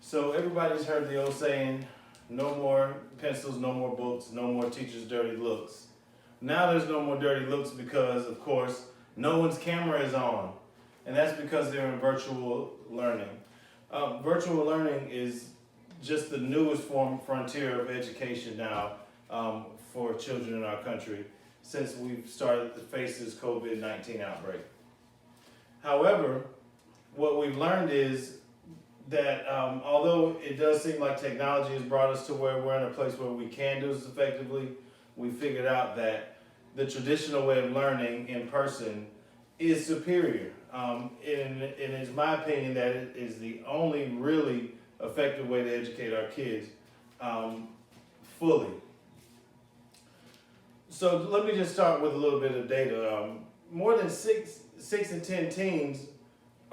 So everybody's heard the old saying, no more pencils, no more books, no more teachers' dirty looks. Now there's no more dirty looks because, of course, no one's camera is on. And that's because they're in virtual learning. Virtual learning is just the newest frontier of education now for children in our country since we've started to face this COVID-19 outbreak. However, what we've learned is that although it does seem like technology has brought us to where we're in a place where we can do this effectively, we figured out that the traditional way of learning in person is superior. And it's my opinion that it is the only really effective way to educate our kids fully. So let me just start with a little bit of data. More than 6 in 10 teens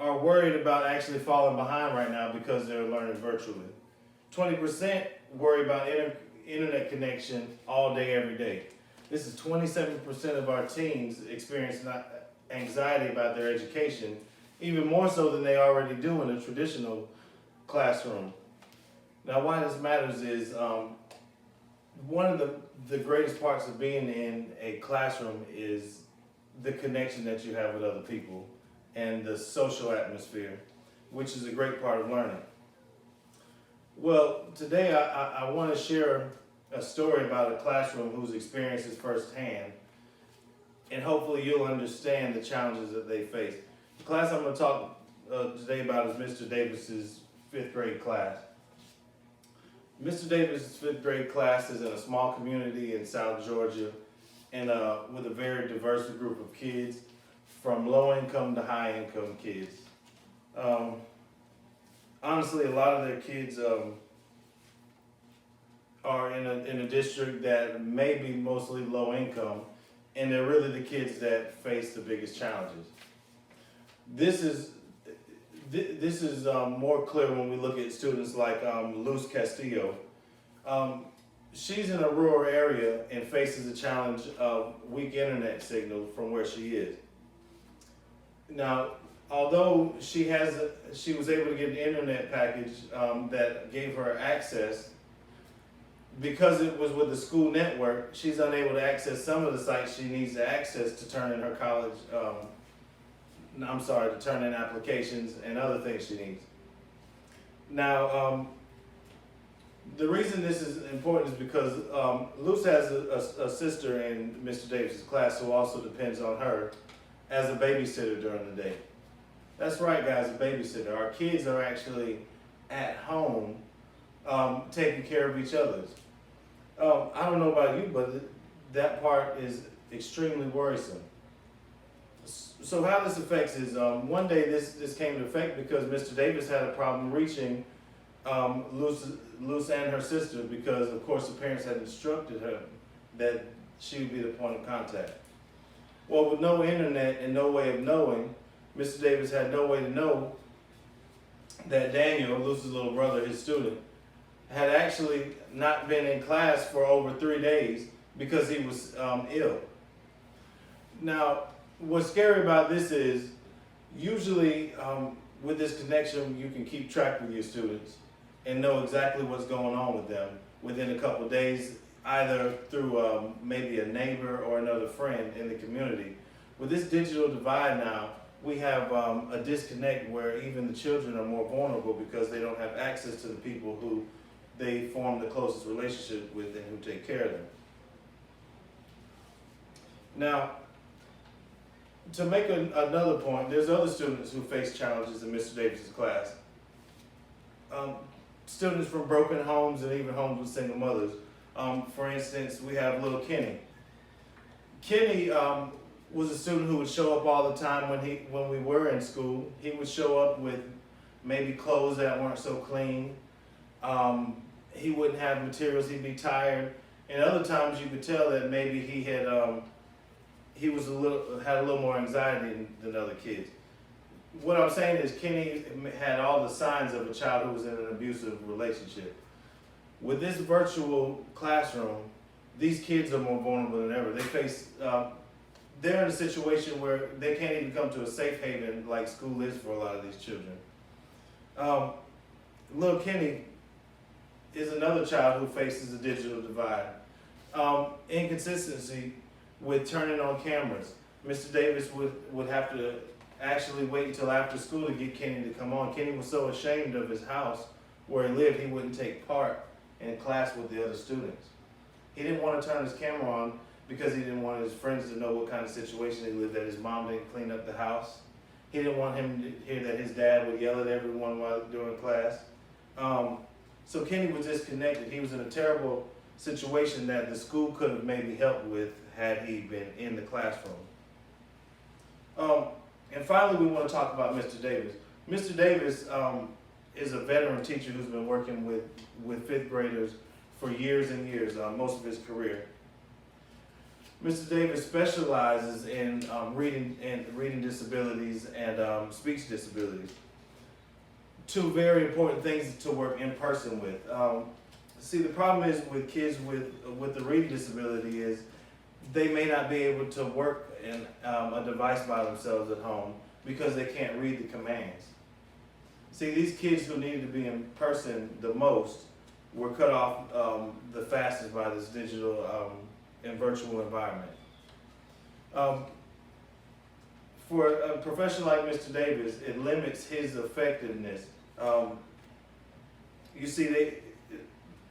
are worried about actually falling behind right now because they're learning virtually. 20% worry about internet connection all day, every day. This is 27% of our teens experience anxiety about their education, even more so than they already do in a traditional classroom. Now, why this matters is one of the greatest parts of being in a classroom is the connection that you have with other people and the social atmosphere, which is a great part of learning. Well, today I want to share a story about a classroom whose experience is firsthand, and hopefully you'll understand the challenges that they face. The class I'm going to talk today about is Mr. Davis's 5th grade class. Mr. Davis's 5th grade class is in a small community in South Georgia and with a very diverse group of kids, from low-income to high-income kids. Honestly, a lot of their kids are in a district that may be mostly low-income, and they're really the kids that face the biggest challenges. This is more clear when we look at students like Luz Castillo. She's in a rural area and faces the challenge of weak internet signal from where she is. Now, although she was able to get an internet package that gave her access, because it was with the school network, she's unable to access some of the sites she needs to access to turn in her college, to turn in applications and other things she needs. Now, the reason this is important is because Luz has a sister in Mr. Davis's class who also depends on her as a babysitter during the day. That's right, guys, a babysitter. Our kids are actually at home taking care of each other's. I don't know about you, but that part is extremely worrisome. So how this affects is, one day this came to effect because Mr. Davis had a problem reaching Luz and her sister because, of course, the parents had instructed her that she would be the point of contact. Well, with no internet and no way of knowing, Mr. Davis had no way to know that Daniel, Luz's little brother, his student, had actually not been in class for over 3 days because he was ill. Now, what's scary about this is usually with this connection, you can keep track with your students and know exactly what's going on with them within a couple of days, either through maybe a neighbor or another friend in the community. With this digital divide now, we have a disconnect where even the children are more vulnerable because they don't have access to the people who they form the closest relationship with and who take care of them. Now, to make another point, there's other students who face challenges in Mr. Davis's class. Students from broken homes and even homes with single mothers. For instance, we have little Kenny. Kenny was a student who would show up all the time when we were in school. He would show up with maybe clothes that weren't so clean. He wouldn't have materials. He'd be tired. And other times you could tell that maybe he had had a little more anxiety than other kids. What I'm saying is Kenny had all the signs of a child who was in an abusive relationship. With this virtual classroom, these kids are more vulnerable than ever. They're in a situation where they can't even come to a safe haven like school is for a lot of these children. little Kenny is another child who faces a digital divide. Inconsistency with turning on cameras. Mr. Davis would have to actually wait until after school to get Kenny to come on. Kenny was so ashamed of his house where he lived, he wouldn't take part in class with the other students. He didn't want to turn his camera on because he didn't want his friends to know what kind of situation he lived, that his mom didn't clean up the house. He didn't want him to hear that his dad would yell at everyone while during class. So Kenny was disconnected. He was in a terrible situation that the school could have maybe helped with had he been in the classroom. And finally, we want to talk about Mr. Davis. Mr. Davis is a veteran teacher who's been working with fifth graders for years and years, most of his career. Mr. Davis specializes in reading disabilities and speech disabilities. Two very important things to work in person with. See, the problem is with kids with the reading disability is they may not be able to work in a device by themselves at home because they can't read the commands. See, these kids who needed to be in person the most were cut off the fastest by this digital and virtual environment. For a professional like Mr. Davis, it limits his effectiveness. You see,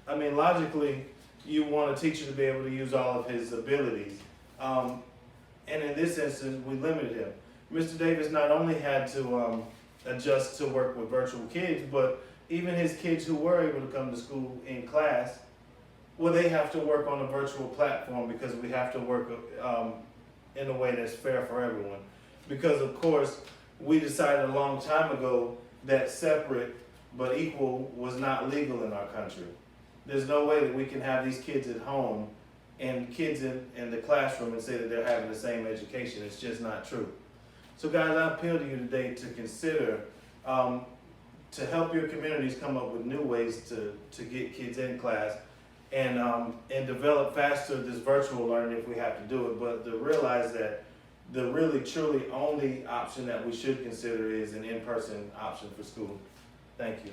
logically, you want a teacher to be able to use all of his abilities. And in this instance, we limited him. Mr. Davis not only had to adjust to work with virtual kids, but even his kids who were able to come to school in class, well, they have to work on a virtual platform because we have to work in a way that's fair for everyone. Because, of course, we decided a long time ago that separate but equal was not legal in our country. There's no way that we can have these kids at home and kids in the classroom and say that they're having the same education. It's just not true. So guys, I appeal to you today to consider, to help your communities come up with new ways to get kids in class and develop faster this virtual learning if we have to do it, but to realize that the really truly only option that we should consider is an in-person option for school. Thank you.